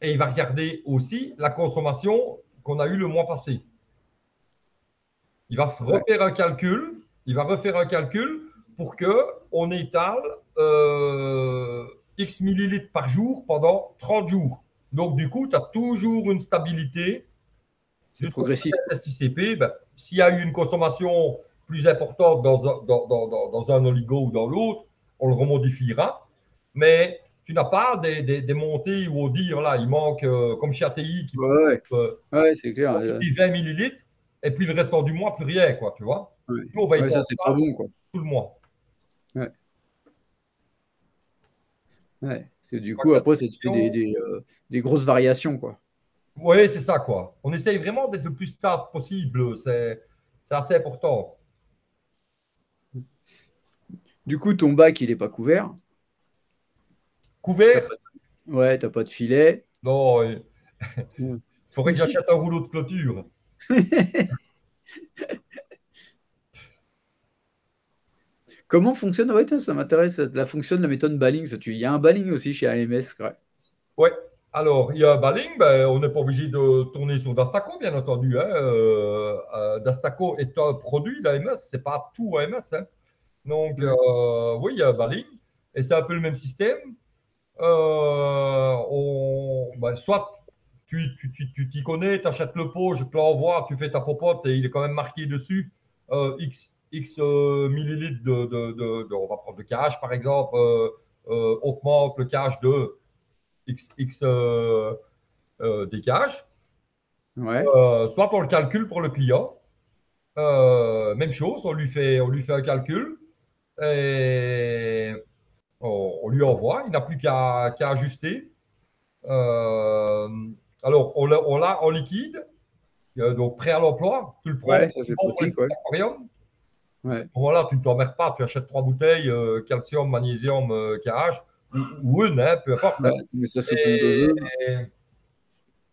et il va regarder aussi la consommation qu'on a eue le mois passé. Il va ouais. refaire un calcul, il va refaire un calcul pour que on étale X millilitres par jour pendant 30 jours. Donc, du coup, tu as toujours une stabilité C'est jusqu'au progressif. test ICP. Ben, s'il y a eu une consommation plus importante dans un oligo ou dans l'autre, on le remodifiera. Mais tu n'as pas des montées où on dit, là, il manque, comme chez ATI, qui Ouais, ouais, euh, ouais, c'est clair. 20 millilitres, et puis le restant du mois, plus rien, quoi, tu vois. Ouais, Nous, on va ouais, ça, étendre c'est pas ça bon, quoi. tout le mois. Ouais, ouais. C'est du La coup, après, ça te fait qualification, des grosses variations, quoi. oui, c'est ça, quoi. On essaye vraiment d'être le plus stable possible. C'est assez important. Du coup, ton bac, il est pas couvert. T'as Couvert? pas Ouais, t'as pas de filet. Non, il Ouais. faudrait que j'achète un rouleau de clôture. Comment fonctionne? Ouais, tiens, ça m'intéresse. La fonction de la méthode Balling. Il y a un Balling aussi chez AMS. Ouais. Ouais. Alors, il y a un balling, ben, on n'est pas obligé de tourner sur Dastaco, bien entendu, hein. Dastaco est un produit d'AMS, c'est pas tout AMS, hein. Donc, Ouais. oui, il y a un balling, et c'est un peu le même système. Ben, soit tu t'y connais, tu achètes le pot, je te l'envoie, tu fais ta popote et il est quand même marqué dessus X millilitres on va prendre le cash par exemple, augmente le cash de X des cash. Ouais. Soit on le calcule pour le client, même chose, on lui fait un calcul et on lui envoie, il n'a plus qu'à ajuster. Euh, alors, on l'a en liquide, donc prêt à l'emploi. Tu le prends Ouais, ça, c'est pour pratique. Ouais. l'aquarium. Ouais. Voilà, tu ne t'emmerdes pas, tu achètes 3 bouteilles, calcium, magnésium, KH, ou une, hein, peu importe, Ouais, hein. tu mets ça sous Et tondeuse.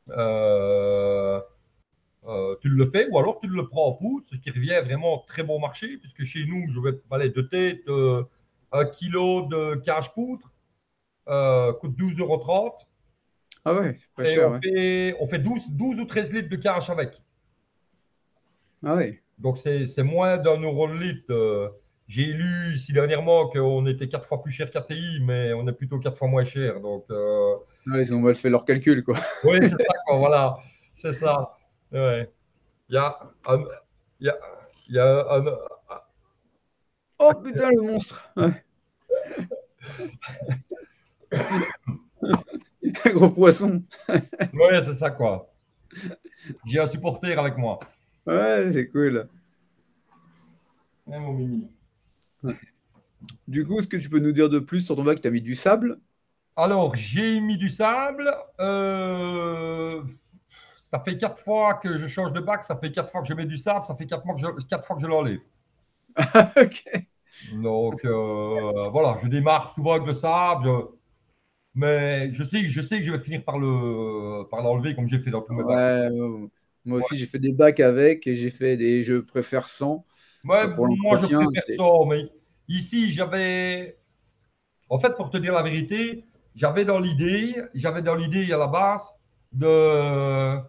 euh, tu le fais, ou alors tu le prends en poudre, ce qui revient vraiment très bon marché, puisque chez nous, je vais aller de tête, 1 kilo de KH poudre coûte 12,30 € Ah ouais, c'est pas et cher. Ouais. on fait 12 ou 13 litres de KH avec. Ah ouais. Donc, c'est moins d'1 € le litre. J'ai lu ici dernièrement qu'on était 4 fois plus cher qu'ATI, mais on est plutôt 4 fois moins cher. Donc, Ouais, ils ont mal fait leur calcul, quoi. oui, c'est ça, quoi, voilà. C'est ça. Ouais. Il y a un, il y a, il y a Oh putain, le monstre! Ouais. Un gros poisson. ouais, c'est ça, quoi. J'ai un supporter avec moi. Ouais, c'est cool. Mon mini. Ouais. Du coup, est-ce que tu peux nous dire de plus sur ton bac? Tu as mis du sable? Alors, j'ai mis du sable. Ça fait 4 fois que je change de bac, ça fait 4 fois que je mets du sable, ça fait 4 fois que je l'enlève. Ok. Donc, voilà, je démarre souvent avec le sable, mais je sais que je vais finir par l'enlever comme j'ai fait dans tous mes bacs. Ouais, moi aussi, j'ai fait des bacs avec et j'ai fait des. Je préfère sans Ouais, pour moi, je l'entretien. préfère ça, mais ici, En fait, pour te dire la vérité, j'avais dans l'idée à la base de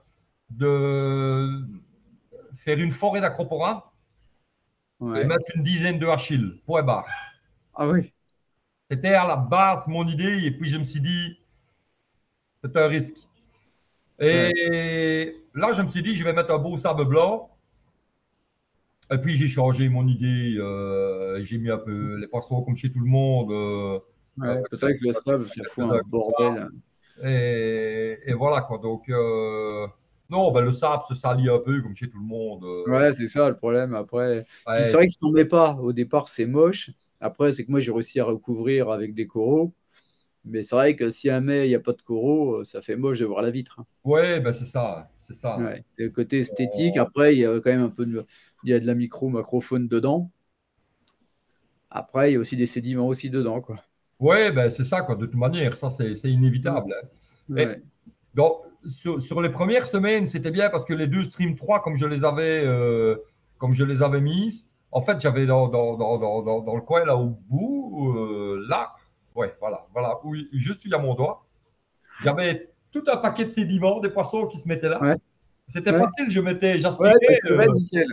faire une forêt d'acropora et Ouais. mettre une dizaine de Achilles, point barre. Ah oui. C'était à la base mon idée, et puis je me suis dit, c'est un risque. Ouais. Et là, je me suis dit, je vais mettre un beau sable blanc. Et puis j'ai changé mon idée, j'ai mis un peu les poissons comme chez tout le monde. Ouais. C'est vrai que le sable, ça fout un Quelques-uns comme ça. bordel. Et voilà quoi. Donc, non, ben, le sable se salit un peu comme chez tout le monde. Ouais, c'est ça le problème. Après, puis c'est Ouais, vrai que si t'en mets pas, au départ, c'est moche. Après, c'est que moi, j'ai réussi à recouvrir avec des coraux. Mais c'est vrai que si jamais il n'y a pas de coraux, ça fait moche de voir la vitre, hein. ouais, ben c'est ça, c'est ça. Ouais, c'est le côté esthétique. Après, il y a quand même un peu il y a de la macrofaune dedans. Après, il y a aussi des sédiments aussi dedans, quoi. Ouais, ben c'est ça quoi. De toute manière, ça c'est Mm. inévitable, hein. Et Ouais. donc, sur les premières semaines, c'était bien parce que les deux Stream 3, comme je les avais mises, en fait, j'avais dans le coin là au bout, là, ouais, voilà, où, juste où il y a mon doigt, j'avais tout un paquet de sédiments, des poissons qui se mettaient là. Ouais. C'était Ouais. facile, Ouais, j'aspirais, t'aspirais, nickel.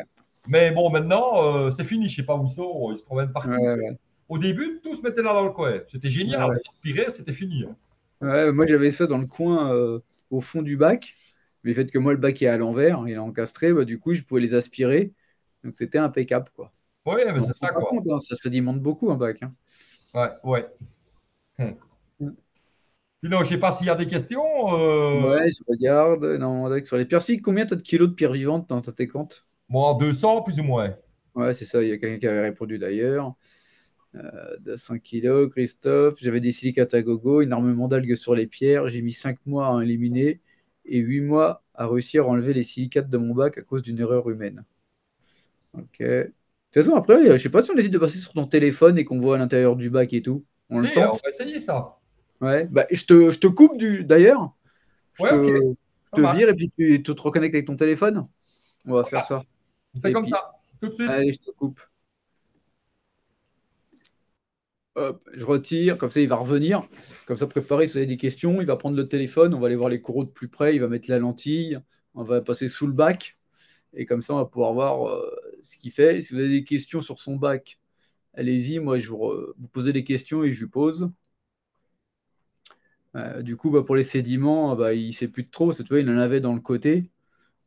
mais bon, maintenant, c'est fini, je sais pas où ils se promènent Ouais, partout. ouais, Au début, tout se mettait là dans le coin. C'était génial, ouais. j'aspirais, c'était fini, hein. Ouais, moi, j'avais ça dans le coin au fond du bac. Mais le fait que moi, le bac est à l'envers, il est encastré, bah, du coup, je pouvais les aspirer. Donc, c'était impeccable, quoi. Ouais, mais On c'est se rend ça, pas quoi. compte, hein, ça sédimente beaucoup, un bac, hein. Ouais, ouais. Sinon, je sais pas s'il y a des questions. Ouais, je regarde. Non, d'accord. Sur les pierres, si, combien t'as de kilos de pierres vivantes dans tes comptes? Moi, 200 plus ou moins. Ouais, c'est ça, il y a quelqu'un qui avait répondu d'ailleurs. De 5 kilos, Christophe. J'avais des silicates à gogo, énormément d'algues sur les pierres. J'ai mis 5 mois à en éliminer et 8 mois à réussir à enlever les silicates de mon bac à cause d'une erreur humaine. Ok. De toute façon, après, je sais pas si on hésite de passer sur ton téléphone et qu'on voit à l'intérieur du bac et tout. On Si, le on tente? va essayer ça. Ouais. Bah, je te coupe d'ailleurs. Je Ouais, ok, te, je ça te marche. vire et puis tu te reconnectes avec ton téléphone. On va Ça faire marche. ça. On fait Et comme puis, ça, tout de suite. allez, je te coupe. Hop, je retire, comme ça il va revenir. Comme ça, préparer, si vous avez des questions, il va prendre le téléphone, on va aller voir les coraux de plus près, il va mettre la lentille, on va passer sous le bac, et comme ça on va pouvoir voir ce qu'il fait. Si vous avez des questions sur son bac, allez-y, moi je vous posez des questions et je lui pose. Du coup, bah, pour les sédiments, bah, il ne sait plus de trop, tu vois, il en avait dans le côté.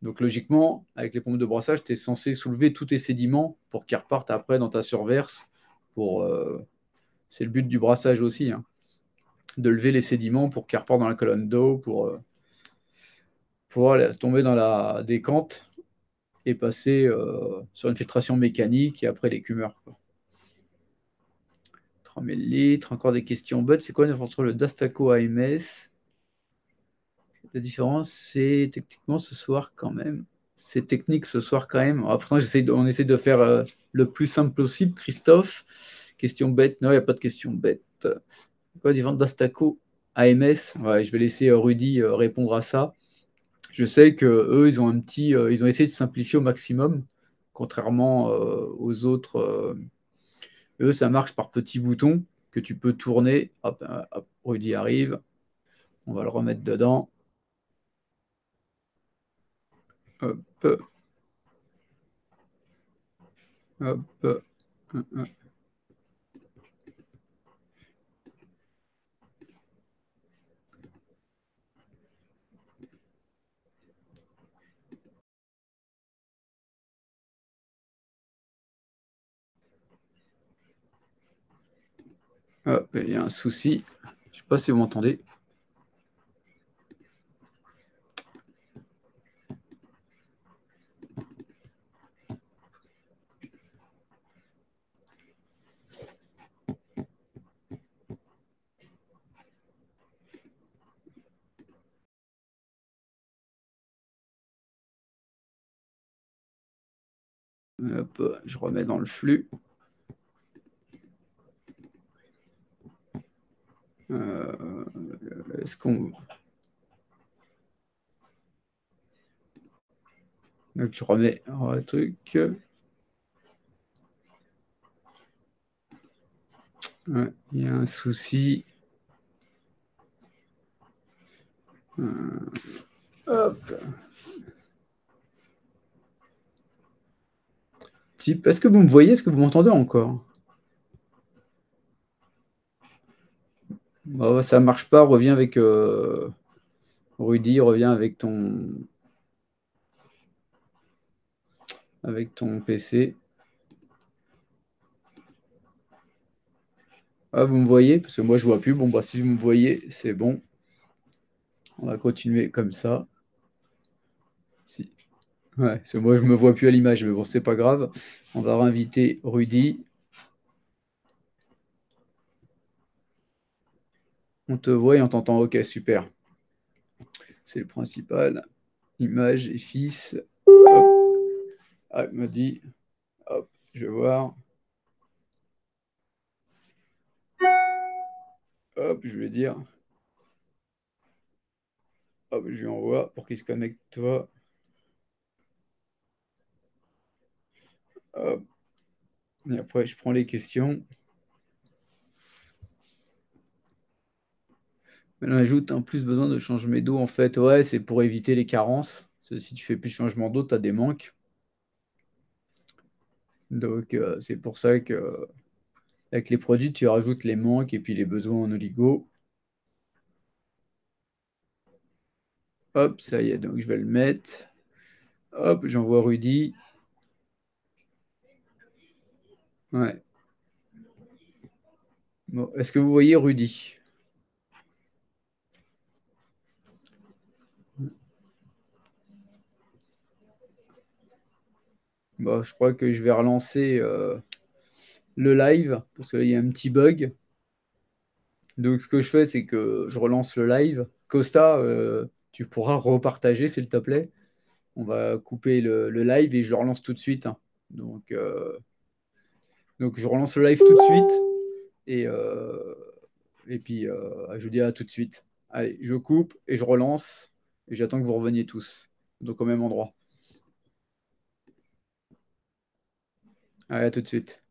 Donc logiquement, avec les pompes de brassage, tu es censé soulever tous tes sédiments pour qu'ils repartent après dans ta surverse. Pour, c'est le but du brassage aussi, hein, de lever les sédiments pour qu'ils repartent dans la colonne d'eau, pour aller tomber dans la décante et passer sur une filtration mécanique et après l'écumeur, quoi. 3000 litres, encore des questions bêtes. C'est quoi entre le Dastaco AMS? La différence, c'est techniquement ce soir quand même. C'est technique ce soir quand même. Ah, pourtant, on essaie de faire le plus simple possible. Christophe, question bête. Non, il n'y a pas de question bête. Quoi, différence d'Astaco AMS? Ouais, je vais laisser Rudy répondre à ça. Je sais que eux, ils ont essayé de simplifier au maximum, contrairement aux autres. Eux, ça marche par petits boutons que tu peux tourner. Hop, hop, Rudy arrive. On va le remettre dedans. Hop, hop. Hop, il y a un souci. Je sais pas si vous m'entendez. Hop, je remets dans le flux. Euh, Est-ce qu'on. Donc, je remets un truc. Ouais, il y a un souci. Hop. Type, est-ce que vous me voyez? Est-ce que vous m'entendez encore? Bah, ça marche pas. Reviens avec Rudy, reviens avec ton PC. Ah, vous me voyez? Parce que moi, je vois plus. Bon, bah, si vous me voyez, c'est bon. On va continuer comme ça. Si. Ouais, parce que moi, je me vois plus à l'image, mais bon, c'est pas grave. On va réinviter Rudy. On te voit et on t'entend. Ok, super. C'est le principal. Image et fils. Hop. Ah, il m'a dit. Hop, je vais voir. Hop, je vais dire. Hop, je lui envoie pour qu'il se connecte, toi. Hop. Et après, je prends les questions. Elle ajoute en plus besoin de changement d'eau. En fait, ouais, c'est pour éviter les carences. Parce que si tu fais plus de changement d'eau, tu as des manques. Donc, c'est pour ça que avec les produits, tu rajoutes les manques et puis les besoins en oligo. Hop, ça y est, donc je vais le mettre. Hop, j'envoie Rudy. Ouais. Bon, est-ce que vous voyez Rudy? Bon, je crois que je vais relancer le live parce que là, il y a un petit bug. Donc, ce que je fais, c'est que je relance le live. Costa, tu pourras repartager, s'il te plaît. On va couper le live et je le relance tout de suite, hein. Donc, je relance le live tout de suite et puis je vous dis à tout de suite. Allez, je coupe et je relance et j'attends que vous reveniez tous. Donc au même endroit. Allez, à tout de suite.